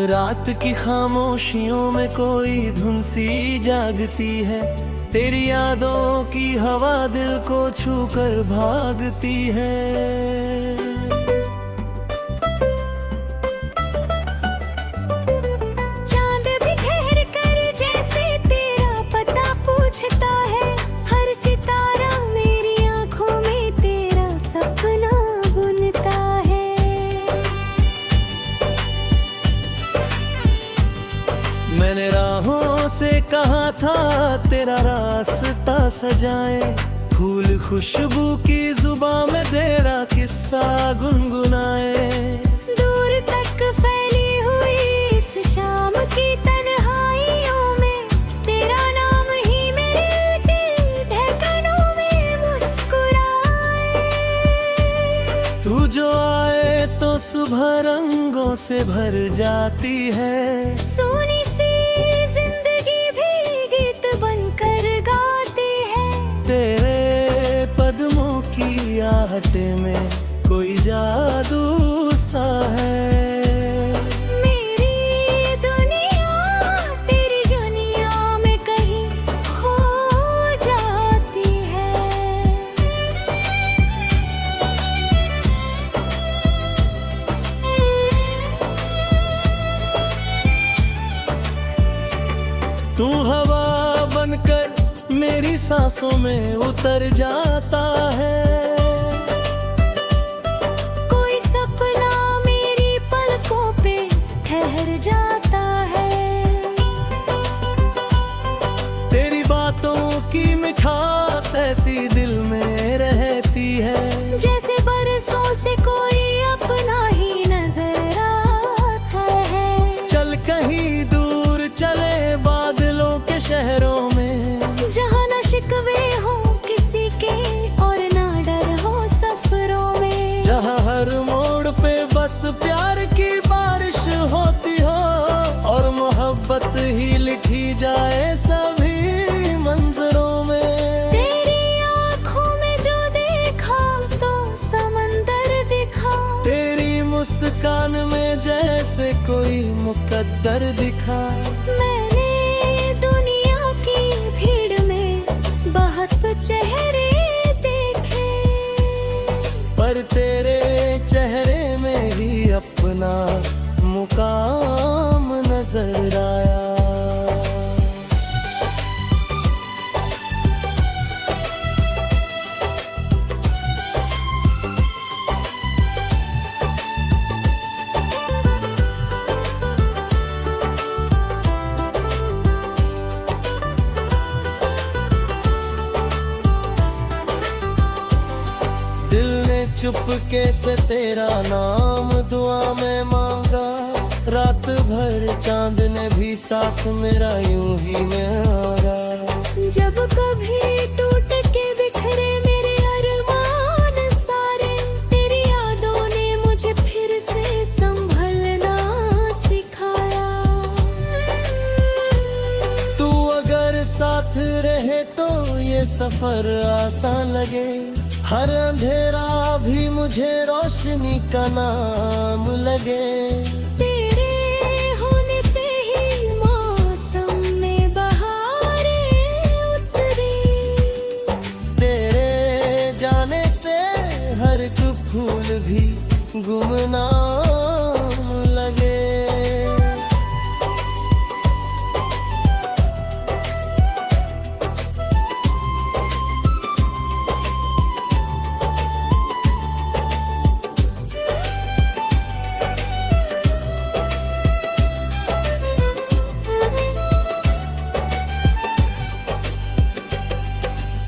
रात की खामोशियों में कोई धुन सी जागती है, तेरी यादों की हवा दिल को छूकर भागती है। चांद भी ठहर कर जैसे तेरा पता पूछता है, हर सितारा मेरी आंखों में तेरा सपना बुनता है। मैंने राहों से कहा था तेरा रास्ता सजाए, फूल खुशबू की जुबां में तेरा किस्सा गुनगुनाए। दूर तक फैली हुई इस शाम की तन्हाइयों में तेरा नाम ही मेरे दिल धड़कनों में मुस्कुराए। तू जो आए तो सुबह रंगों से भर जाती है, सोनी सी जिंदगी भी गीत बनकर गाती है। तेरे कदमों की आहट में कोई जादू सा है। मेरी दुनिया तेरी दुनिया में कहीं खो जाती है। तू हवा बनकर मेरी सांसों में उतर जाता है। कोई सपना मेरी पलकों पे ठहर जाता है। तेरी बातों की मिठास ऐसी दिल में रहती है, जैसे बरसों से कोई अपना ही नजर आता है। चल कहीं दूर चले बादलों के शहरों में, जहाँ न शिकवे हो किसी के और ना डर हो सफरों में। जहाँ हर मोड़ पे बस प्यार की बारिश होती हो और मोहब्बत ही लिखी जाए सभी मंजरों में। तेरी आँखों में जो देखा तो समंदर दिखा, तेरी मुस्कान में जैसे कोई मुकद्दर दिखा। मैंने दुनिया की भीड़ में बहुत चेहरे देखे, पर तेरे चेहरे में ही अपना मुकाम नजर आया। दिल ने चुपके से तेरा नाम दुआ में मांगा, रात भर चांद ने भी साथ मेरा यूं ही मांगा। जब कभी टूट के बिखरे मेरे अरमान सारे, तेरी यादों ने मुझे फिर से संभलना सिखाया। तू अगर साथ रहे तो ये सफर आसान लगे, हर अंधेरा भी मुझे रोशनी का नाम लगे। तेरे होने से ही मौसम में बहारें उतरी, तेरे जाने से हर एक फूल भी गुमनाम लगे।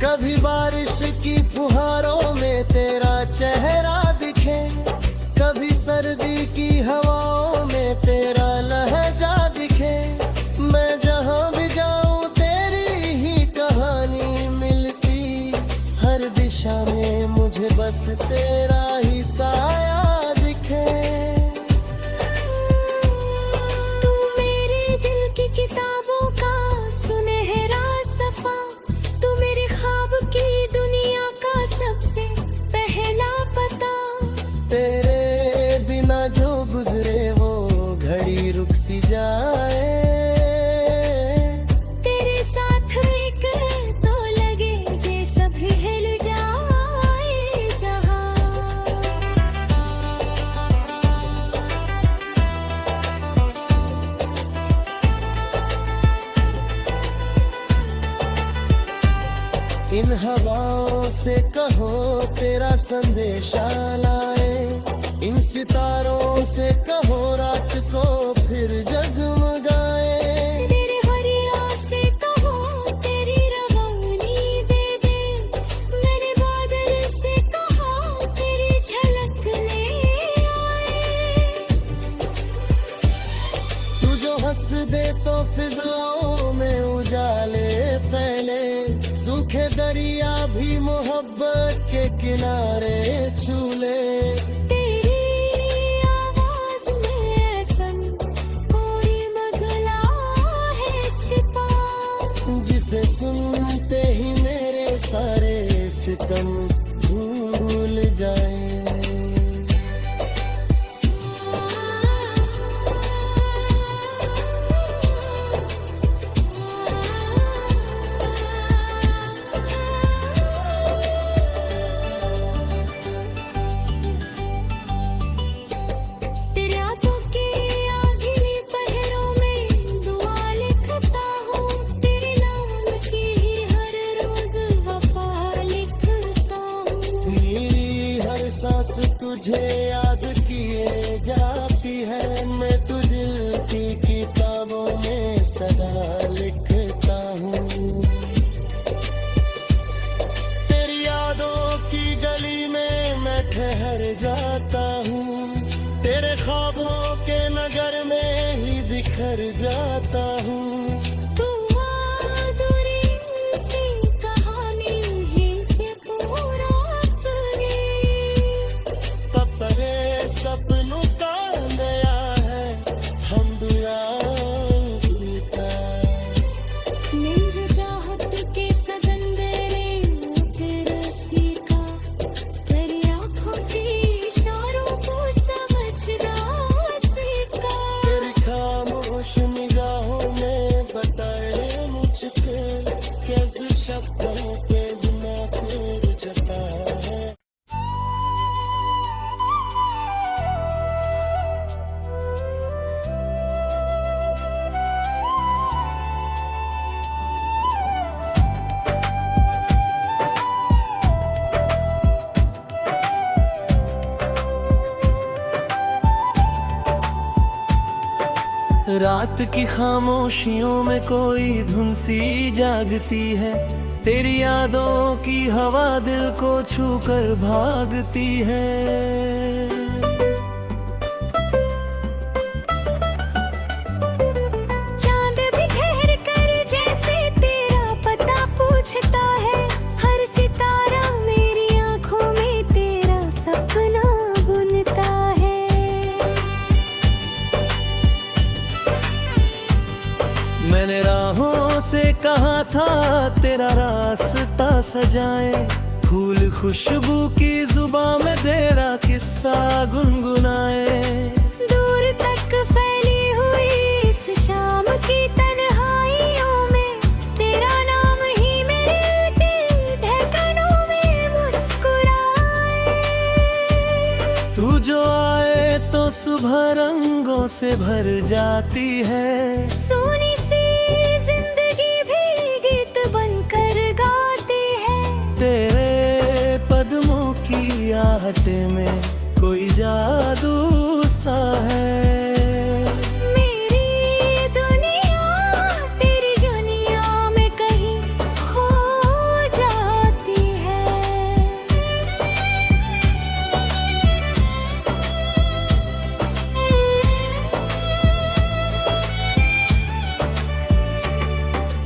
कभी बारिश की फुहारों में तेरा चेहरा दिखे, कभी सर्दी की हवाओं में तेरा लहजा दिखे। मैं जहाँ भी जाऊँ तेरी ही कहानी मिलती, हर दिशा में मुझे बस तेरा ही साया दिखे। तू मेरे दिल की किताबों का सुनहरा सफा, तू मेरे ख्वाब की दुनिया का सबसे पहला पता। तेरे बिना जो गुजरे वो घड़ी रुक सी तेरा संदेशा लाए। इन सितारों से कहो रात को फिर जगमगाए। तेरे हरिया से कहो तेरी रवानी दे दे। मैंने बादल से कहा तेरी झलक ले आए। तू जो हंस दे तो फिजाओं में उजाले फैले। सूखे दरिया भी मोहब्बत के किनारे छूले। तेरी आवाज में ऐसन कोई मगला है छिपा। जिसे सुनते ही मेरे सारे सितम भूल जाए। तेरे हाथों की आंखी पहरों में दुआ लिखता हूँ। तेरे नाम की ही हर रोज वफा लिखता हूँ। मेरी हर सांस तुझे याद किए जाती है। मैं तु दिल की किताबों में सदा लिखता हूँ। तेरी यादों की गली में मैं ठहर जाता हूँ। तेरे ख्वाबों के नगर में ही बिखर जाता हूँ। तू अधूरी सी कहानी ही से पूरा अपनी। कपरे सपनों का नया है हम दुराता। मैं जो चाहत के सदन मेरे तेरे सीखा। तेरी आँखों की इशारों को समझना सीखा। तेरी खामोश निगाहों में बताए मुझको कैसे शब्दों के बिना फिर जता है। रात की खामोशियों में कोई धुन सी जागती है। तेरी यादों की हवा दिल को छूकर भागती है। चांद भी ठहर कर जैसे तेरा पता पूछता है। हर सितारा मेरी आंखों में तेरा सपना बुनता है। मैंने राहों से कहा था तेरा रास्ता सजाए। फूल खुशबू की जुबां में तेरा किस्सा गुनगुनाए। दूर तक फैली हुई इस शाम की तन्हाइयों में तेरा नाम ही मेरे दिल धड़कनों में मुस्कुराए। तू जो आए तो सुबह रंगों से भर जाती है। सोनी सी जिंदगी भी गीत बनकर गाती है। तेरे कदमों की आहट में कोई जादू सा है। मेरी दुनिया तेरी दुनिया में कहीं खो जाती है।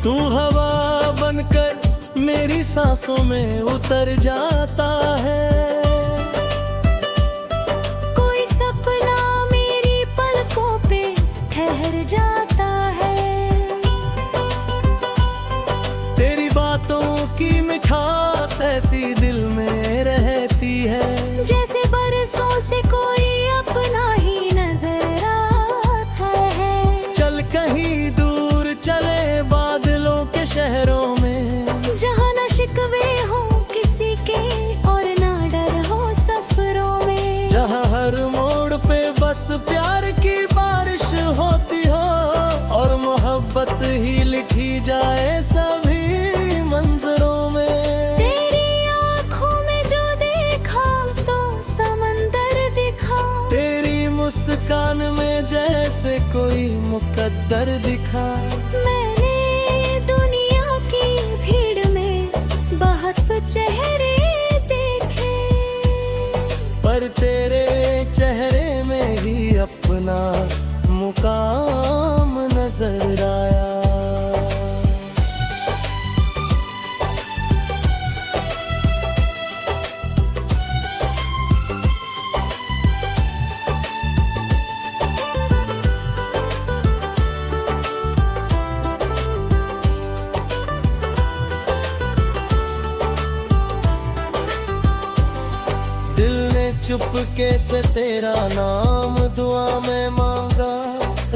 तू हवा बनकर मेरी सांसों में उतर जाता है। कोई सपना मेरी पलकों पे ठहर जाता है। तेरी बातों की मिठास ऐसी दिल में रहती है। जैसे बरसों से कोई अपना ही नजर आता है। चल कहीं दूर चले बादलों के शहरों में। जहाँ न शिकवे हो किसी के और मन में जैसे कोई मुकद्दर दिखा। मैंने दुनिया की भीड़ में बहुत चेहरे देखे, पर तेरे चेहरे में ही अपना मुकाम नजर आया। दिल ने चुपके से तेरा नाम दुआ में मांगा।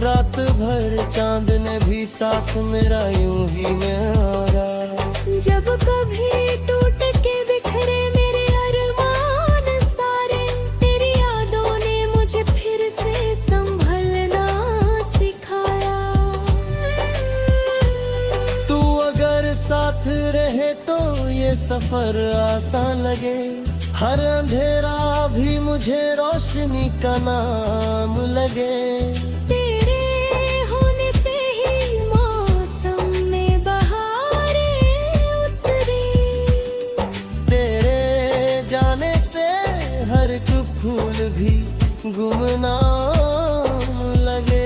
रात भर चांद ने भी साथ मेरा यूं ही निहारा। जब कभी टूट के बिखरे मेरे अरमान सारे, तेरी यादों ने मुझे फिर से संभलना सिखाया। तू अगर साथ रहे तो ये सफर आसान लगे। हर अंधेरा भी मुझे रोशनी का नाम लगे। तेरे होने से ही मौसम में बहारें उतरी, तेरे जाने से हर एक फूल भी गुमनाम लगे।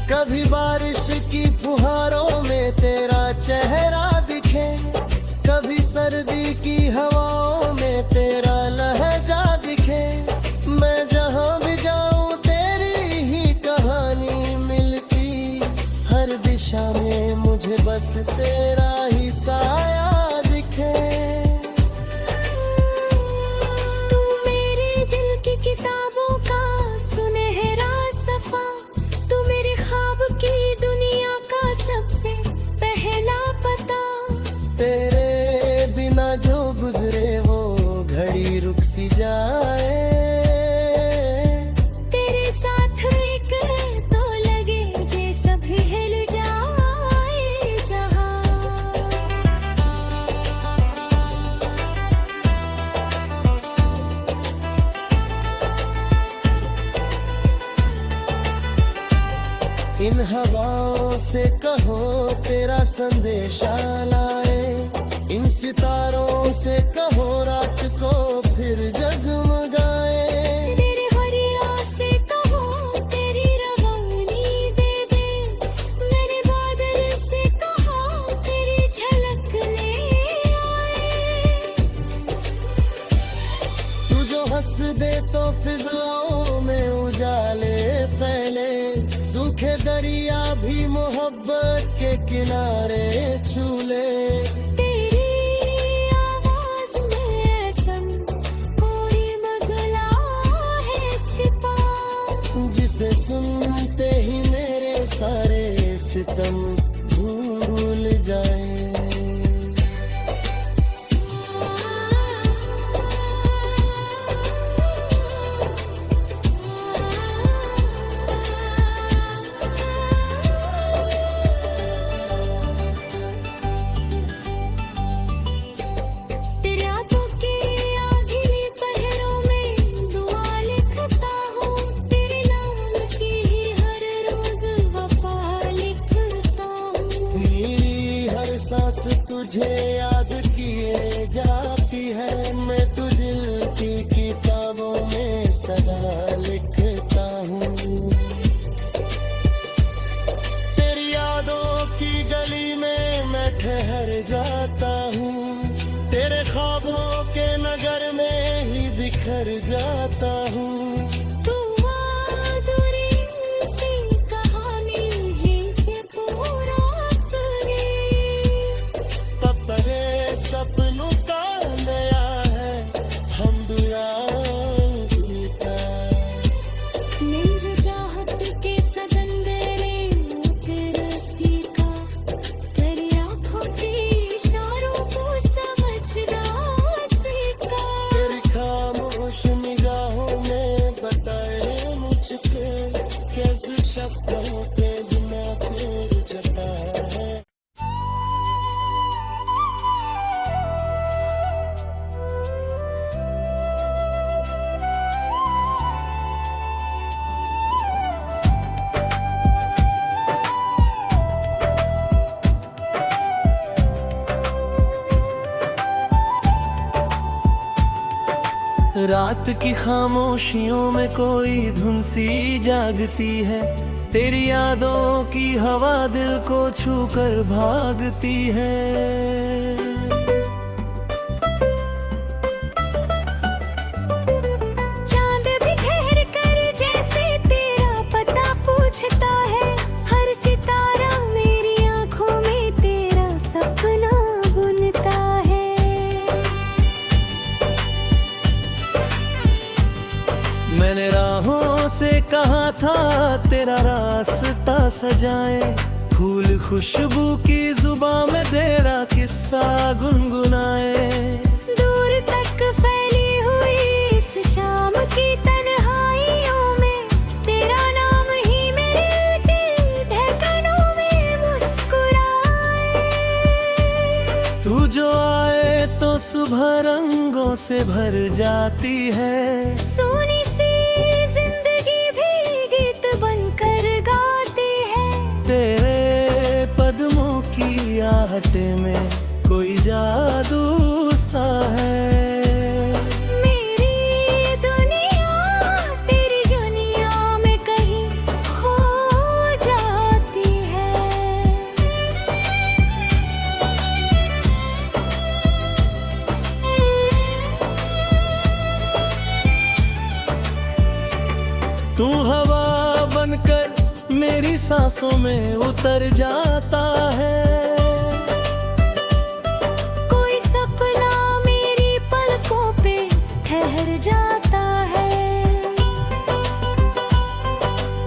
कभी बारिश की फुहारों में तेरा चेहरा दिखे, कभी सर्दी की हवाओं में तेरा लहजा दिखे। मैं जहां भी जाऊं तेरी ही कहानी मिलती, हर दिशा में मुझे बस तेरा ही साया दिखे। तू मेरे दिल की किताबों का सुनहरा सफा, तू मेरे ख्वाब की दुनिया का सबसे पहला पता। तेरे बिना जो गुजरे वो घड़ी रुक सी जाए। तेरे साथ एक तो लगे जैसे भी हिल जाए जहां। इन हवाओं से कहो तेरा संदेशा लाए। इन सितारों से कहो रात को फिर जगमगाए। तेरे हरिया से कहो तेरी रवानी दे दे, मेरे बादल से कहो तेरी झलक ले आए। तू जो हंस दे तो फिजाओं में उजाले फैले, सूखे दरिया भी मोहब्बत के किनारे छूले। तेरी आवाज में ऐसन कोई मगला है छिपा, जिसे सुनते ही मेरे सारे सितम भूल जाए। तेरे आंखों की आंधी पहरों में दुआ लिखता हूँ, तेरे नाम की ही हर रोज वफा लिखता हूँ। मेरी हर सांस तुझे याद किए जाती है, मैं तू दिल की किताबों में सदा लिखता हूँ। तेरी यादों की गली में मैं ठहर जाता हूँ, तेरे ख्वाबों के नगर में ही बिखर जाता हूँ। तू अधूरी सी कहानी ही से पूरा करे, तपरे सपनों का नया है हम दुआ गीता। निज चाहत के सदन मेरे तेरे सीखा, तेरी आंखों के इशारों को समझना रात की खामोशियों में कोई धुन सी जागती है, तेरी यादों की हवा दिल को छू कर भागती है। चांद भी ठहर कर जैसे तेरा पता पूछता है, हर सितारा मेरी आंखों में तेरा सपना बुनता है। मैंने राहों से कहा था तेरा रास्ता सजाए, फूल खुशबू की जुबां में तेरा किस्सा गुनगुनाए। दूर तक फैली हुई इस शाम की तन्हाइयों में तेरा नाम ही मेरे दिल धड़कनों में मुस्कुराए। तू जो आए तो सुबह रंगों से भर जाती है, सोनी सी जिंदगी भी गीत बनकर गाती है। तेरे कदमों की आहट में कोई जादू सा है। मेरी दुनिया तेरी दुनिया में कहीं खो जाती है। तू हवा बनकर मेरी सांसों में उतर जाता है, कोई सपना मेरी पलकों पे ठहर जाता है।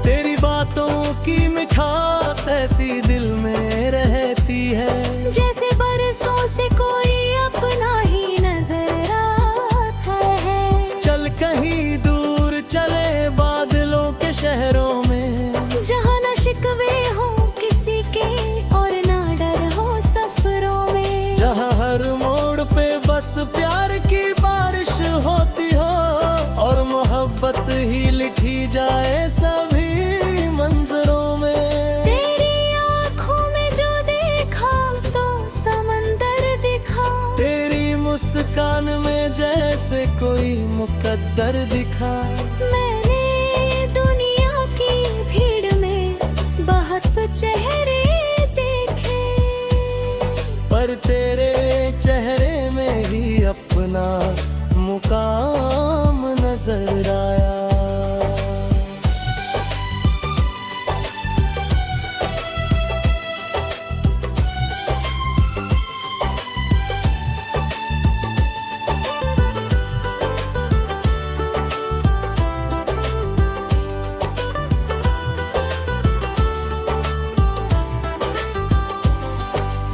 तेरी बातों की मिठास ऐसी दिल में रहती है, जैसे बरसों से कोई अपना ही नजर आता है। चल कहीं दूर चले बादलों के शहरों में, जहाँ न शिकवे हो किसी के और ना डर हो सफरों में। जहाँ हर मोड़ पे बस प्यार की बारिश होती हो और मोहब्बत ही लिखी जाए सभी मंजरों में। तेरी आँखों में जो देखा तो समंदर दिखा, तेरी मुस्कान में जैसे कोई मुकद्दर दिखा। मैंने दुनिया की भीड़ में बहुत चेहरे देखे, पर तेरे चेहरे में ही अपना मुकाम नजर आया।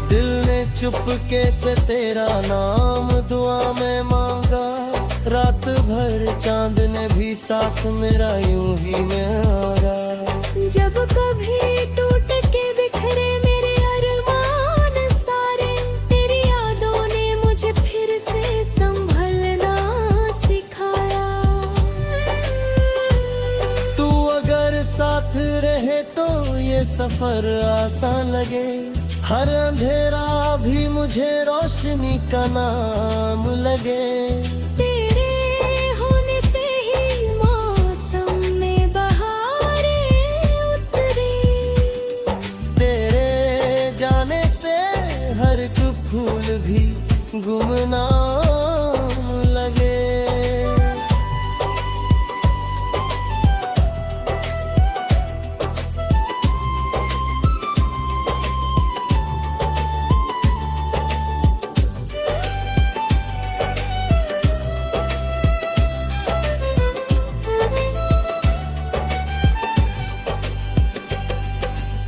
दिल ने चुपके से तेरा नाम दुआ में मांगा, रात भर चांद ने भी साथ मेरा यूं ही मांगा। जब कभी टूट के बिखरे मेरे अरमान सारे, तेरी यादों ने मुझे फिर से संभलना सिखाया। तू अगर साथ रहे तो ये सफर आसान लगे, हर अंधेरा भी मुझे रोशनी का नाम लगे। तेरे होने से ही मौसम में बहारें उतरी, तेरे जाने से हर एक फूल भी गुमनाम लगे।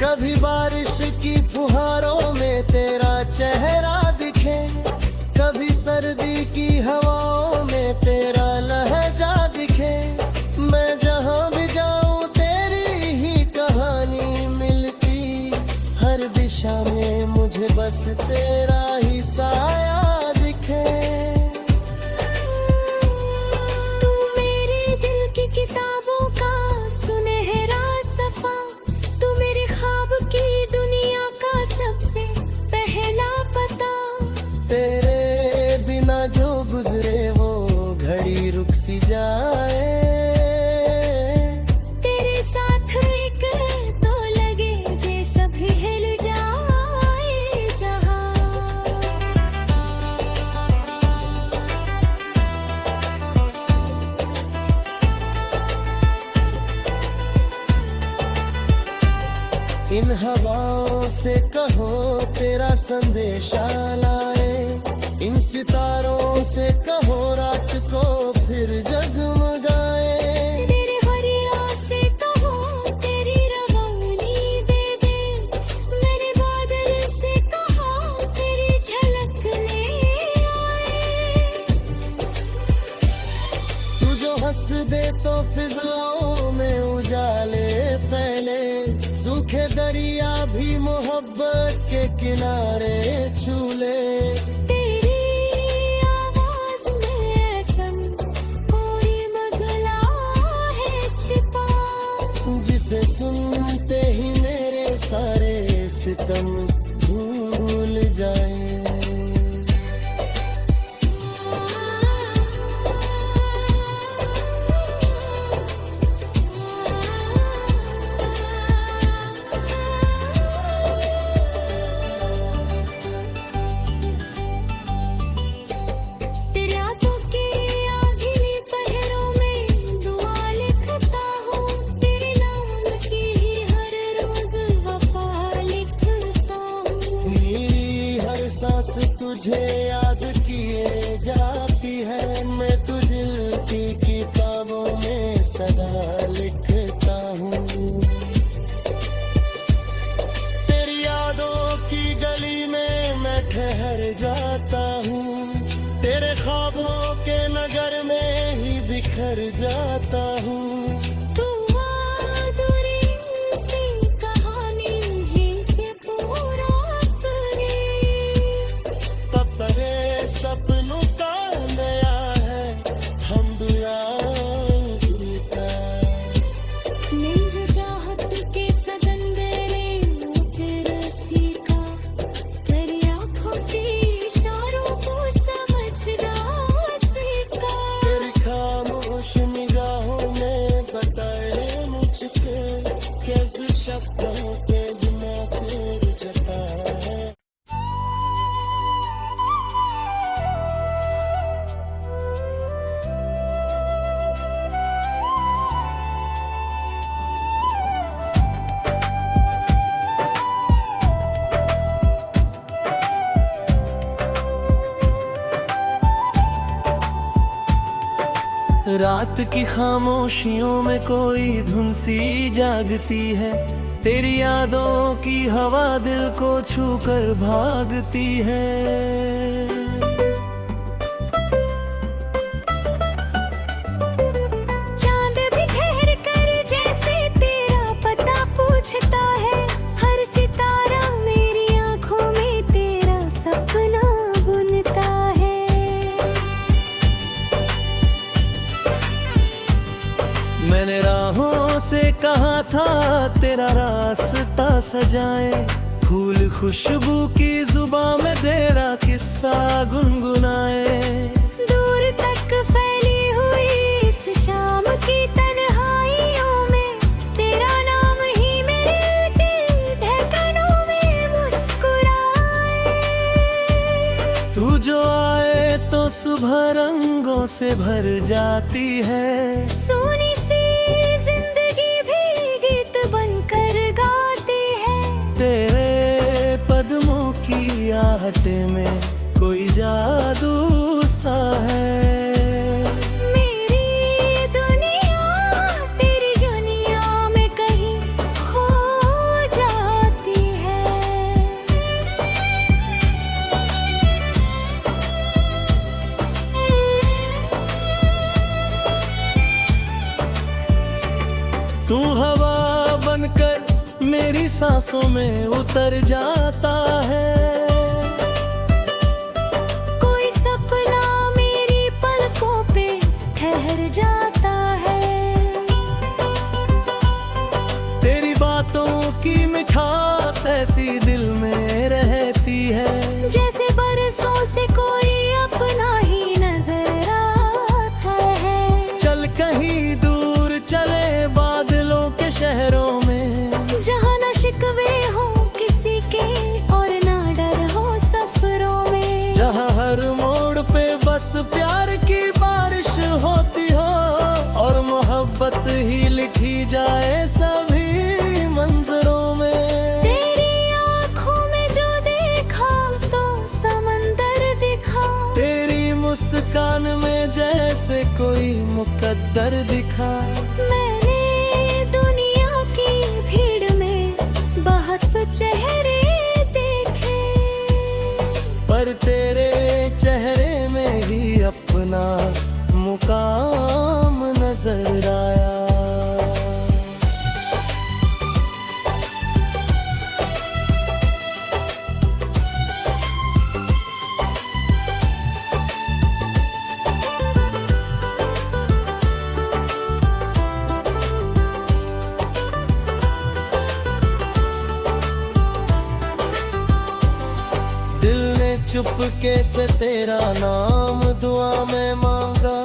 कभी बारिश की फुहारों में तेरा चेहरा दिखे, कभी सर्दी की हवाओं में तेरा लहजा दिखे। मैं जहाँ भी जाऊँ तेरी ही कहानी मिलती, हर दिशा में मुझे बस तेरा ही साया दिखे। तू मेरे दिल की किताबों का सुनहरा सफा, तू मेरे ख्वाब की दुनिया का सबसे पहला पता। तेरे बिना जो गुजरे वो घड़ी रुक सी जाए। तेरे साथ एक तो लगे जैसे भी हिल जाए जहां। इन हवाओं से कहो तेरा संदेशा लाए, इन सितारों से कहो रात को फिर जगमगाए। तेरे हरिया से कहो तेरी रवानी दे दे, मेरे बादल से कहो तेरी झलक ले आए। तू जो हंस दे तो फिजाओं में उजाले फैले, सूखे दरिया भी मोहब्बत के किनारे छूले। तेरी आवाज में सम कोई मगला है छिपा, जिसे सुनते ही मेरे सारे सितम भूल जाए। तेरे आंखों की आंखिली पहरों में दुआ लिखता हूँ, तेरे नाम की ही हर रोज वफा लिखता हूँ। मेरी हर सांस तुझे याद किए जाती है, मैं तुझ दिल की किताबों में सदा लिखता हूँ। तेरी यादों की गली में मैं ठहर जाता हूँ, तेरे ख्वाबों के नगर में ही बिखर जाता हूँ। तू अधूरी सी कहानी ही से पूरा अपनी, तब तेरे सपनों का नया है हम दुराता। नहीं जो चाहत के सदन मेरे फिर सीखा, तेरी आंखों की इशारों को समझना सीखा। तेरी खामोश निगाहों में बताए मुझको कैसे शब्दों के बिना फिर जता है। रात की खामोशियों में कोई धुन सी जागती है, तेरी यादों की हवा दिल को छूकर भागती है। चांद भी ठहर कर जैसे तेरा पता पूछता है, हर सितारा मेरी आंखों में तेरा सपना बुनता है। मैंने राहों से कहा था तेरा रास्ता सजाए, फूल खुशबू की जुबां में तेरा किस्सा गुनगुनाए। दूर तक फैली हुई इस शाम की तन्हाइयों में तेरा नाम ही मेरे दिल धड़कनों में मुस्कुराए। तू जो आए तो सुबह रंगों से भर जाती है, सोनी सी जिंदगी भी गीत बनकर गाती है। तेरे कदमों की आहट में कोई जादू सा है। मेरी दुनिया तेरी दुनिया में कहीं खो जाती है। तू हवा बनकर मेरी सांसों में उतर जाता है। कोई सपना मेरी पलकों पे ठहर जाता है। तेरी बातों की मिठास ऐसी दिल में रहती है, जैसे बरसों से कोई अपना ही नजर आता है। मन में जैसे कोई मुकद्दर दिखा। मैंने दुनिया की भीड़ में बहुत चेहरे देखे, पर तेरे चेहरे में ही अपना मुकाम नजर आया। दिल ने चुपके से तेरा नाम दुआ में मांगा।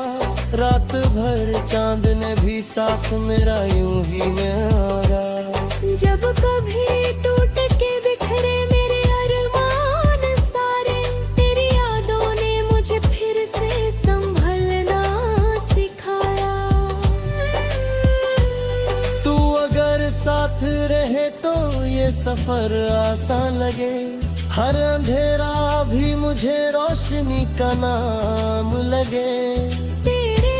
रात भर चांद ने भी साथ मेरा यूं ही में आगा। जब कभी टूट के बिखरे मेरे अरमान सारे, तेरी यादों ने मुझे फिर से संभलना सिखाया। तू अगर साथ रहे तो ये सफर आसान लगे, हर अंधेरा भी मुझे रोशनी का नाम लगे। तेरे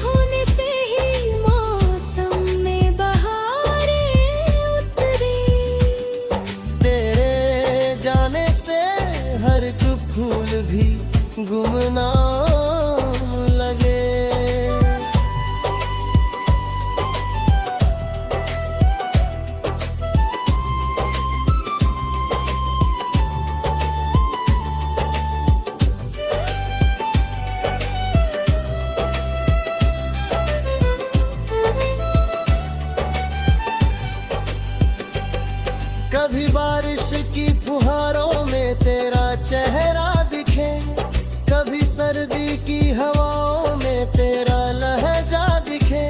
होने से ही मौसम में बहारें उतरी, तेरे जाने से हर एक फूल भी गुमनाम लगे। कभी बारिश की फुहारों में तेरा चेहरा दिखे, कभी सर्दी की हवाओं में तेरा लहजा दिखे।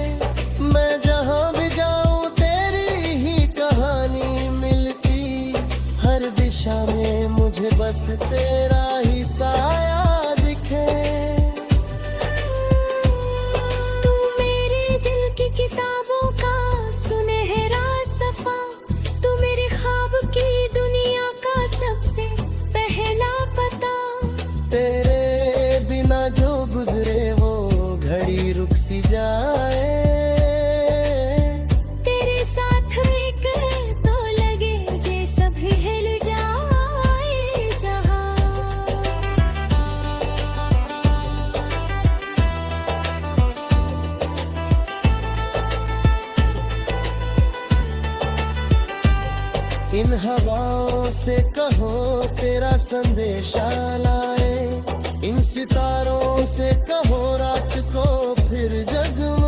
मैं जहां भी जाऊं तेरी ही कहानी मिलती, हर दिशा में मुझे बस तेरा ही साया दिखे। तू मेरे दिल की किताबों का सुनहरा सफा, तू मेरे ख्वाब की दुनिया का सबसे पहला पता। तेरे बिना जो गुजरे वो घड़ी रुक सी जाए। तेरे साथ एक तो लगे जैसे भी हिल जाए जहां। इन हवाओं से कहो तेरा संदेशा लाए, इन सितारों से कहो रात को फिर जगमगाए।